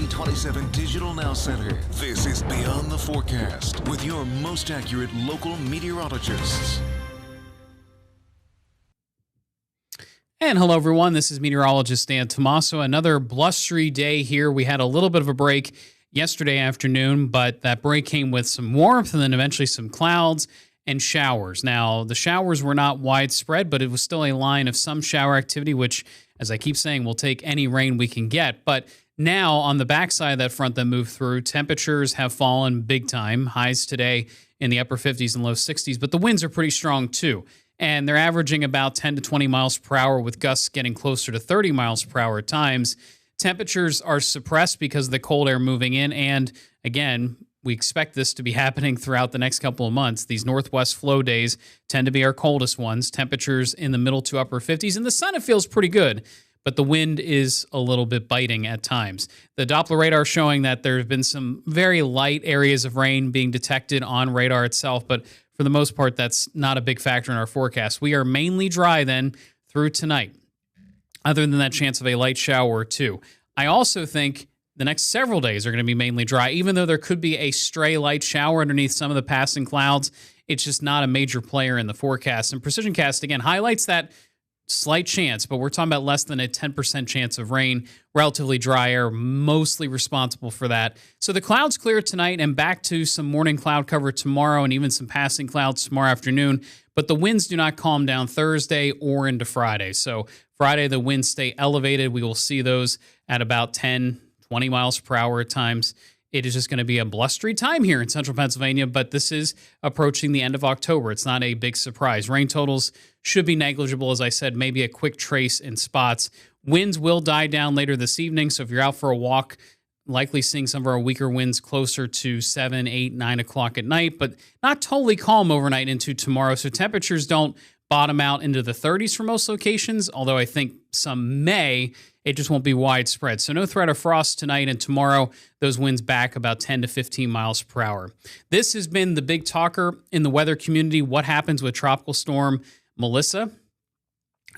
2027 Digital Now Center. This is Beyond the Forecast with your most accurate local meteorologists. And hello, everyone. This is meteorologist Dan Tomaso. Another blustery day here. We had a little bit of a break yesterday afternoon, but that break came with some warmth and then eventually some clouds and showers. Now, the showers were not widespread, but it was still a line of some shower activity, which, as I keep saying, will take any rain we can get. But now, on the backside of that front that moved through, temperatures have fallen big time. Highs today in the upper 50s and low 60s, but the winds are pretty strong too. And they're averaging about 10 to 20 miles per hour with gusts getting closer to 30 miles per hour at times. Temperatures are suppressed because of the cold air moving in. And again, we expect this to be happening throughout the next couple of months. These northwest flow days tend to be our coldest ones. Temperatures in the middle to upper 50s. In the sun, it feels pretty good, but the wind is a little bit biting at times. The Doppler radar showing that there have been some very light areas of rain being detected on radar itself, but for the most part, that's not a big factor in our forecast. We are mainly dry then through tonight, other than that chance of a light shower or two. I also think the next several days are going to be mainly dry, even though there could be a stray light shower underneath some of the passing clouds. It's just not a major player in the forecast. And Precision Cast, again, highlights that slight chance, but we're talking about less than a 10% chance of rain, relatively dry air, mostly responsible for that. So the clouds clear tonight and back to some morning cloud cover tomorrow and even some passing clouds tomorrow afternoon, but the winds do not calm down Thursday or into Friday. So Friday, the winds stay elevated. We will see those at about 10, 20 miles per hour at times. It is just going to be a blustery time here in central Pennsylvania, but this is approaching the end of October. It's not a big surprise. Rain totals should be negligible, as I said, maybe a quick trace in spots. Winds will die down later this evening, so if you're out for a walk, likely seeing some of our weaker winds closer to 7, 8, 9 o'clock at night, but not totally calm overnight into tomorrow, so temperatures don't bottom out into the 30s for most locations, although I think some may. It just won't be widespread. So no threat of frost tonight and tomorrow. Those winds back about 10 to 15 miles per hour. This has been the big talker in the weather community. What happens with Tropical Storm Melissa?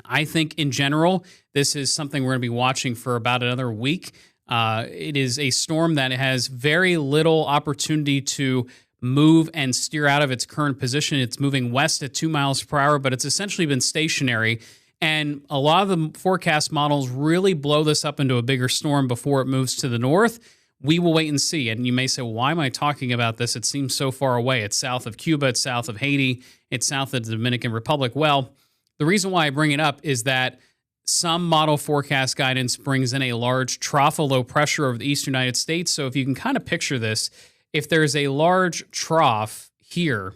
I think in general, this is something we're going to be watching for about another week. It is a storm that has very little opportunity to move and steer out of its current position. It's moving west at 2 miles per hour, but it's essentially been stationary. And a lot of the forecast models really blow this up into a bigger storm before it moves to the north. We will wait and see. And you may say, well, why am I talking about this? It seems so far away. It's south of Cuba. It's south of Haiti. It's south of the Dominican Republic. Well, the reason why I bring it up is that some model forecast guidance brings in a large trough of low pressure over the eastern United States. So if you can kind of picture this, if there's a large trough here,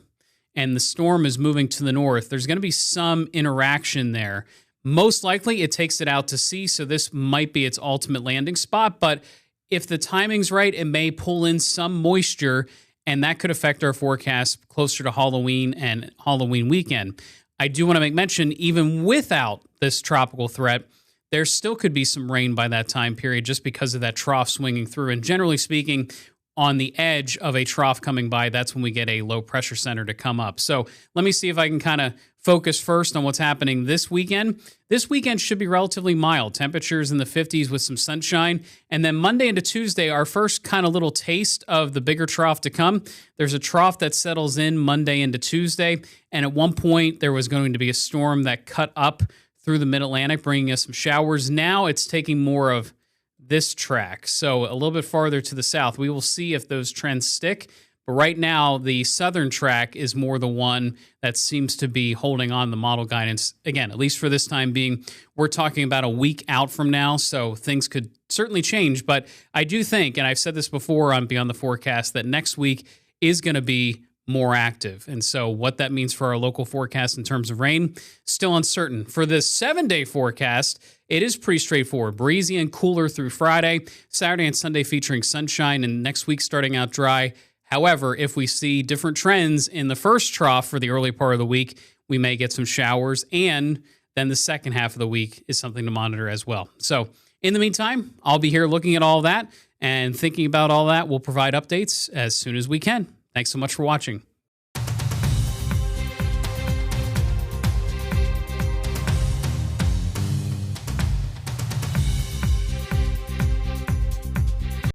and the storm is moving to the north, there's going to be some interaction there. Most likely, it takes it out to sea, so this might be its ultimate landing spot. But if the timing's right, it may pull in some moisture, and that could affect our forecast closer to Halloween and Halloween weekend. I do want to make mention, even without this tropical threat, there still could be some rain by that time period just because of that trough swinging through. And generally speaking, on the edge of a trough coming by, that's when we get a low pressure center to come up. So let me see if I can kind of focus first on what's happening this weekend. This weekend should be relatively mild. Temperatures in the 50s with some sunshine. And then Monday into Tuesday, our first kind of little taste of the bigger trough to come. There's a trough that settles in Monday into Tuesday. And at one point, there was going to be a storm that cut up through the mid-Atlantic, bringing us some showers. Now it's taking more of this track, so a little bit farther to the south. We will see if those trends stick, but right now the southern track is more the one that seems to be holding on the model guidance. Again, at least for this time being, we're talking about a week out from now, so things could certainly change, but I do think, and I've said this before on Beyond the Forecast, that next week is going to be more active. And so what that means for our local forecast in terms of rain, still uncertain. For this 7-day forecast, it is pretty straightforward. Breezy and cooler through Friday, Saturday and Sunday featuring sunshine, and next week starting out dry. However, if we see different trends in the first trough for the early part of the week, we may get some showers, and then the second half of the week is something to monitor as well. So in the meantime, I'll be here looking at all that and thinking about all that. We'll provide updates as soon as we can. Thanks so much for watching.